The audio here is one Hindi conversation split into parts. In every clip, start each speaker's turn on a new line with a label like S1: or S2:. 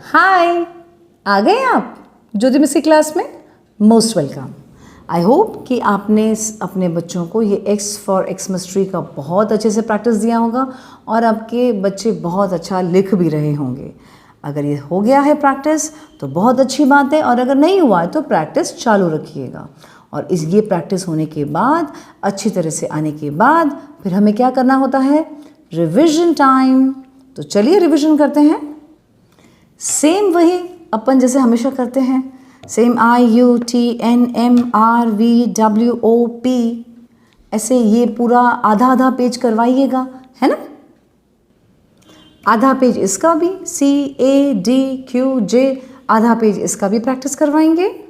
S1: हाय, आ गए आप ज्योति मिस की क्लास में। Most welcome. आई होप कि आपने अपने बच्चों को ये एक्स फॉर एक्समेस्ट्री का बहुत अच्छे से प्रैक्टिस दिया होगा और आपके बच्चे बहुत अच्छा लिख भी रहे होंगे। अगर ये हो गया है प्रैक्टिस तो बहुत अच्छी बात है, और अगर नहीं हुआ है तो प्रैक्टिस चालू रखिएगा। और ये प्रैक्टिस होने के बाद, अच्छी तरह से आने के बाद, फिर हमें क्या करना होता है? Revision time. तो चलिए रिविजन करते हैं। सेम वही अपन जैसे हमेशा करते हैं, सेम IUTNMRVWOP, ऐसे ये पूरा आधा आधा पेज करवाइएगा, है ना। आधा पेज इसका भी, CADQJ, आधा पेज इसका भी प्रैक्टिस करवाएंगे,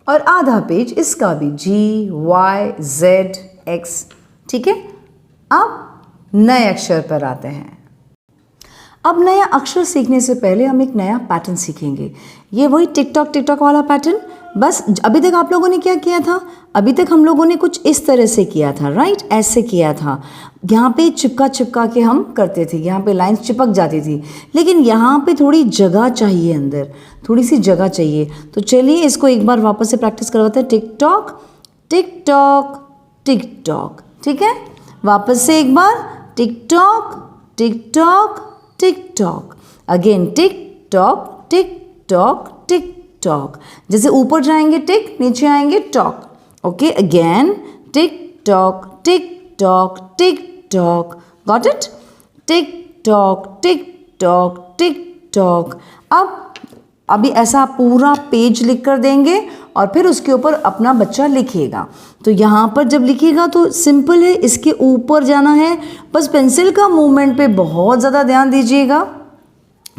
S1: और आधा पेज इसका भी, GYZX। ठीक है। अब नए अक्षर पर आते हैं। अब नया अक्षर सीखने से पहले हम एक नया पैटर्न सीखेंगे। ये वही टिक-टॉक वाला पैटर्न। बस अभी तक आप लोगों ने क्या किया था? अभी तक हम लोगों ने कुछ इस तरह से किया था, राइट? ऐसे किया था। यहाँ पे चिपका के हम करते थे, यहाँ पे लाइंस चिपक जाती थी, लेकिन यहाँ पे थोड़ी जगह चाहिए, अंदर थोड़ी सी जगह चाहिए। तो चलिए इसको एक बार वापस से प्रैक्टिस करवाते हैं। Tick tock tick tock tick tock. ठीक है, वापस से एक बार। Tick tock tick tock tick tock. Again tick tock tick tock tick tock. जैसे ऊपर जाएंगे टिक, नीचे आएंगे tock. Okay, again tick tock tick tock tick tock. Got it? Tick tock tick tock tick tock. अभी ऐसा पूरा पेज लिख कर देंगे और फिर उसके ऊपर अपना बच्चा लिखेगा। तो यहाँ पर जब लिखेगा तो सिंपल है, इसके ऊपर जाना है। बस पेंसिल का मूवमेंट पे बहुत ज़्यादा ध्यान दीजिएगा,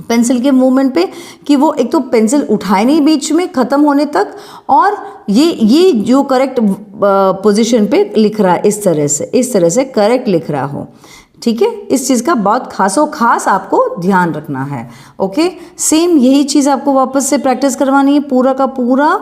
S1: पेंसिल के मूवमेंट पे, कि वो एक तो पेंसिल उठाए नहीं बीच में ख़त्म होने तक, और ये जो करेक्ट पोजीशन पे लिख रहा है, इस तरह से करेक्ट लिख रहा हो। ठीक है, इस चीज़ का बहुत खास आपको ध्यान रखना है। ओके, सेम यही चीज़ आपको वापस से प्रैक्टिस करवानी है। पूरा का पूरा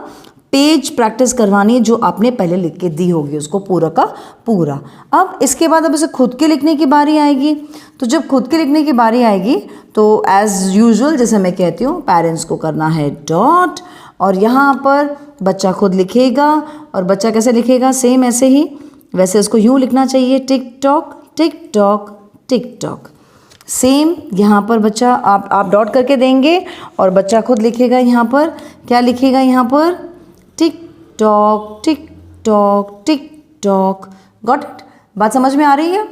S1: पेज प्रैक्टिस करवानी है, जो आपने पहले लिख के दी होगी उसको पूरा का पूरा। अब इसके बाद अब इसे खुद के लिखने की बारी आएगी। तो जब खुद के लिखने की बारी आएगी तो एज़ यूजुअल, जैसे मैं कहती हूँ, पेरेंट्स को करना है डॉट, और यहाँ पर बच्चा खुद लिखेगा। और बच्चा कैसे लिखेगा? सेम ऐसे ही, वैसे उसको यूँ लिखना चाहिए, टिक-टॉक टिक-टॉक टिक-टॉक। सेम यहाँ पर बच्चा आप डॉट करके देंगे और बच्चा खुद लिखेगा। यहाँ पर क्या लिखेगा? यहाँ पर TikTok tick tock tick tock. Got it? बात समझ में आ रही है?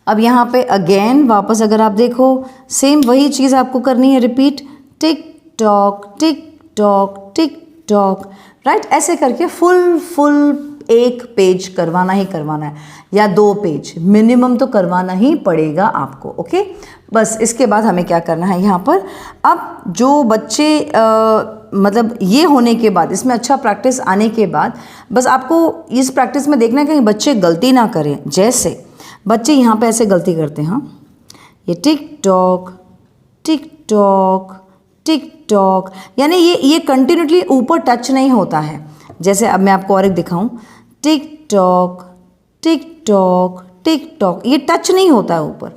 S1: अब यहाँ पे अगेन वापस अगर आप देखो, सेम वही चीज़ आपको करनी है, repeat, TikTok tick tock TikTok. Right? ऐसे करके फुल एक पेज करवाना ही करवाना है, या 2 पेज मिनिमम तो करवाना ही पड़ेगा आपको। ओके, बस इसके बाद हमें क्या करना है यहाँ पर? अब जो बच्चे मतलब ये होने के बाद, इसमें अच्छा प्रैक्टिस आने के बाद, बस आपको इस प्रैक्टिस में देखना है कहीं बच्चे गलती ना करें। जैसे बच्चे यहाँ पे ऐसे गलती करते हैं, हाँ, ये टिक-टॉक टिक-टॉक टिक-टॉक, यानी ये कंटिन्यूसली ऊपर टच नहीं होता है। जैसे अब मैं आपको और एक दिखाऊं, टिक-टॉक टिक-टॉक टिक-टॉक, ये टच नहीं होता है ऊपर।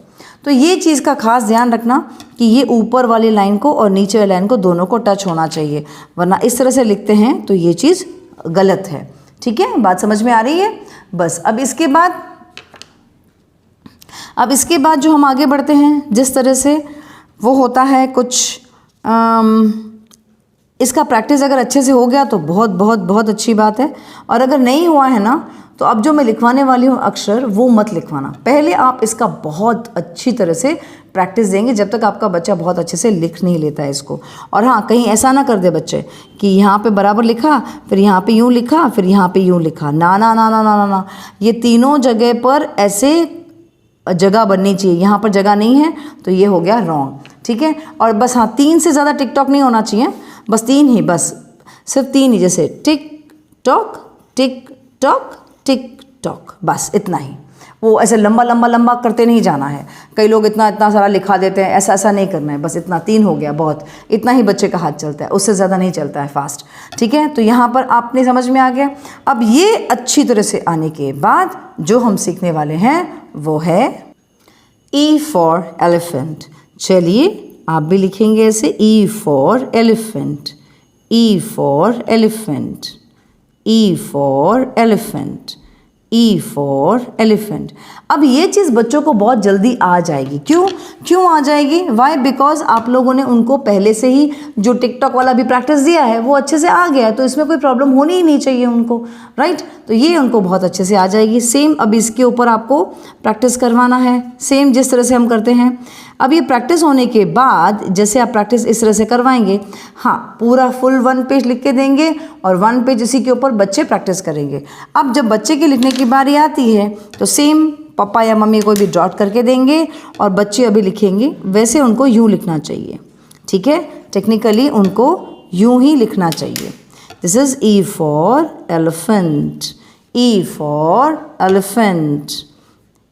S1: तो ये चीज़ का खास ध्यान रखना कि ये ऊपर वाली लाइन को और नीचे वाली लाइन को दोनों को टच होना चाहिए, वरना इस तरह से लिखते हैं तो ये चीज़ गलत है। ठीक है, बात समझ में आ रही है? बस अब इसके बाद जो हम आगे बढ़ते हैं, जिस तरह से वो होता है कुछ, इसका प्रैक्टिस अगर अच्छे से हो गया तो बहुत अच्छी बात है। और अगर नहीं हुआ है ना, तो अब जो मैं लिखवाने वाली हूँ अक्षर, वो मत लिखवाना। पहले आप इसका बहुत अच्छी तरह से प्रैक्टिस देंगे, जब तक आपका बच्चा बहुत अच्छे से लिख नहीं लेता है इसको। और हाँ, कहीं ऐसा ना कर दे बच्चे कि यहाँ पे बराबर लिखा, फिर यहाँ पे यूँ लिखा, फिर यहाँ पे यूँ लिखा। ना ना ना ना ना ना ना, ये तीनों जगह पर ऐसे जगह बननी चाहिए। यहाँ पर जगह नहीं है तो ये हो गया रॉन्ग। ठीक है, और बस हाँ, 3 से ज़्यादा टिक-टॉक नहीं होना चाहिए, बस 3 ही, बस सिर्फ 3 ही, जैसे टिक-टॉक टिक-टॉक टिक-टॉक, बस इतना ही। वो ऐसे लंबा करते नहीं जाना है। कई लोग इतना सारा लिखा देते हैं, ऐसा नहीं करना है। बस इतना 3 हो गया, बहुत, इतना ही बच्चे का हाथ चलता है, उससे ज़्यादा नहीं चलता है फास्ट। ठीक है, तो यहाँ पर आपने समझ में आ गया। अब ये अच्छी तरह से आने के बाद जो हम सीखने वाले हैं वो है E for elephant। चलिए आप भी लिखेंगे ऐसे, ई for elephant, E for elephant, E for elephant, E for elephant. अब ये चीज़ बच्चों को बहुत जल्दी आ जाएगी। क्यों आ जाएगी? वाई? बिकॉज आप लोगों ने उनको पहले से ही जो टिकटॉक वाला भी प्रैक्टिस दिया है वो अच्छे से आ गया है, तो इसमें कोई प्रॉब्लम होनी ही नहीं चाहिए उनको, राइट? तो ये उनको बहुत अच्छे से आ जाएगी। सेम अब इसके ऊपर आपको प्रैक्टिस करवाना है, सेम जिस तरह से हम करते हैं। अब ये प्रैक्टिस होने के बाद जैसे आप प्रैक्टिस इस तरह से करवाएंगे, हाँ, पूरा फुल 1 पेज लिख के देंगे और 1 पेज इसी के ऊपर बच्चे प्रैक्टिस करेंगे। अब जब बच्चे के लिखने की बारी आती है तो सेम पापा या मम्मी को भी डॉट करके देंगे और बच्चे अभी लिखेंगे, वैसे उनको यूँ लिखना चाहिए, ठीक है? टेक्निकली उनको यूँ ही लिखना चाहिए। This is E for elephant, E for elephant,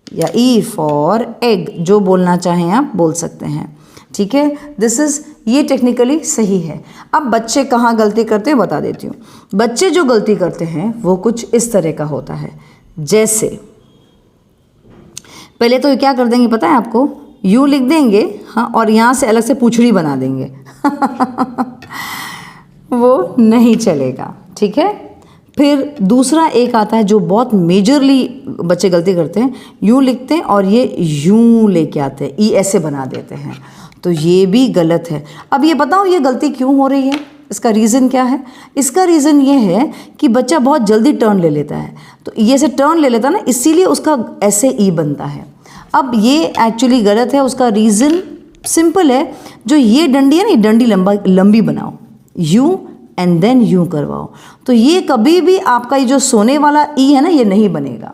S1: या ई फॉर एग, जो बोलना चाहें आप बोल सकते हैं, ठीक है? दिस इज़, ये टेक्निकली सही है। अब बच्चे कहाँ गलती करते हैं बता देती हूँ। बच्चे जो गलती करते हैं वो कुछ इस तरह का होता है, जैसे पहले तो क्या कर देंगे पता है आपको, यूँ लिख देंगे, हाँ, और यहाँ से अलग से पूंछड़ी बना देंगे वो नहीं चलेगा, ठीक है? फिर दूसरा एक आता है जो बहुत मेजरली बच्चे गलती करते हैं, यूँ लिखते हैं और ये यूँ लेके आते हैं, ई ऐसे बना देते हैं, तो ये भी गलत है। अब ये बताओ ये गलती क्यों हो रही है, इसका रीज़न क्या है? इसका रीज़न ये है कि बच्चा बहुत जल्दी टर्न ले लेता है, तो ये से टर्न ले लेता है ना, इसीलिए उसका ऐसे ई बनता है। अब ये एक्चुअली गलत है, उसका रीज़न सिंपल है, जो ये डंडी है ना, ये डंडी लंबी बनाओ, यूँ एंड देन यूँ करवाओ, तो ये कभी भी आपका ये जो सोने वाला ई है ना, ये नहीं बनेगा,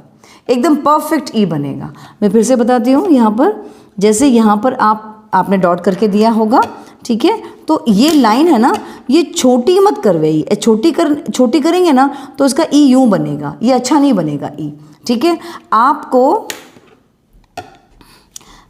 S1: एकदम परफेक्ट ई बनेगा। मैं फिर से बताती हूँ, यहाँ पर जैसे यहाँ पर आपने डॉट करके दिया होगा, ठीक है? तो ये लाइन है ना, ये छोटी मत करवाइए, छोटी करेंगे ना तो इसका ई यूँ बनेगा, ये अच्छा नहीं बनेगा ई, ठीक है?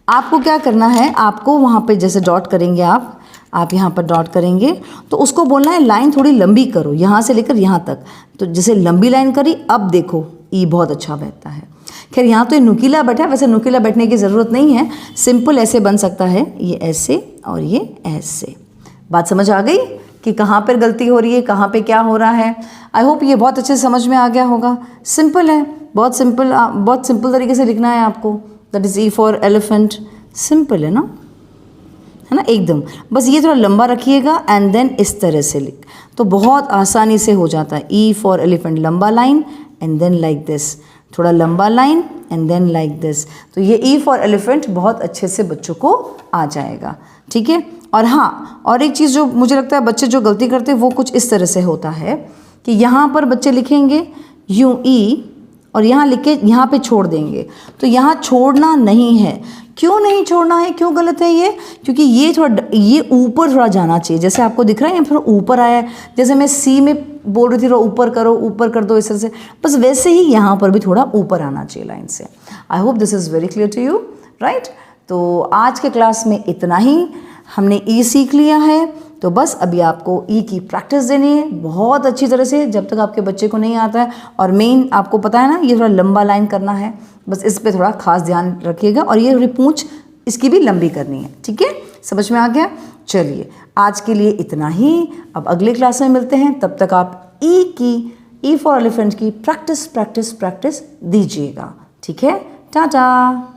S1: आपको क्या करना है, आपको वहाँ पे जैसे डॉट करेंगे आप यहाँ पर डॉट करेंगे तो उसको बोलना है लाइन थोड़ी लंबी करो, यहाँ से लेकर यहाँ तक, तो जैसे लंबी लाइन करी, अब देखो ई बहुत अच्छा बैठता है। खैर यहाँ तो ये नुकीला बैठा है, वैसे नुकीला बैठने की ज़रूरत नहीं है, सिंपल ऐसे बन सकता है, ये ऐसे और ये ऐसे। बात समझ आ गई कि कहाँ पर गलती हो रही है, कहाँ पे क्या हो रहा है? आई होप ये बहुत अच्छे से समझ में आ गया होगा। सिंपल है, बहुत सिंपल तरीके से लिखना है आपको। That is E for elephant, simple है ना, है ना एकदम। बस ये थोड़ा लंबा रखिएगा एंड देन इस तरह से लिख, तो बहुत आसानी से हो जाता है। ई फॉर एलिफेंट, लंबा line and then like this, थोड़ा लंबा line and then like this, तो ये ई फॉर एलिफेंट बहुत अच्छे से बच्चों को आ जाएगा, ठीक है? और हाँ, और एक चीज़ जो मुझे लगता है बच्चे जो गलती करते हैं वो कुछ इस तरह से होता है कि यहाँ पर बच्चे लिखेंगे यूँ ई और यहाँ लिख के यहाँ पे छोड़ देंगे, तो यहाँ छोड़ना नहीं है। क्यों नहीं छोड़ना है, क्यों गलत है ये? क्योंकि ये ऊपर थोड़ा जाना चाहिए, जैसे आपको दिख रहा है फिर ऊपर आया है, जैसे मैं सी में बोल रही थी थोड़ा ऊपर करो, ऊपर कर दो इस तरह से, बस वैसे ही यहाँ पर भी थोड़ा ऊपर आना चाहिए लाइन से। I hope this is very clear to you, right? तो आज के क्लास में इतना ही, हमने ई सीख लिया है, तो बस अभी आपको ई की प्रैक्टिस देनी है बहुत अच्छी तरह से, जब तक आपके बच्चे को नहीं आता है। और मेन आपको पता है ना, ये थोड़ा लंबा लाइन करना है, बस इस पे थोड़ा खास ध्यान रखिएगा, और ये थोड़ी पूंछ इसकी भी लंबी करनी है, ठीक है? समझ में आ गया? चलिए आज के लिए इतना ही, अब अगले क्लास में मिलते हैं, तब तक आप ई फॉर एलिफेंट की प्रैक्टिस दीजिएगा, ठीक है? टाटा।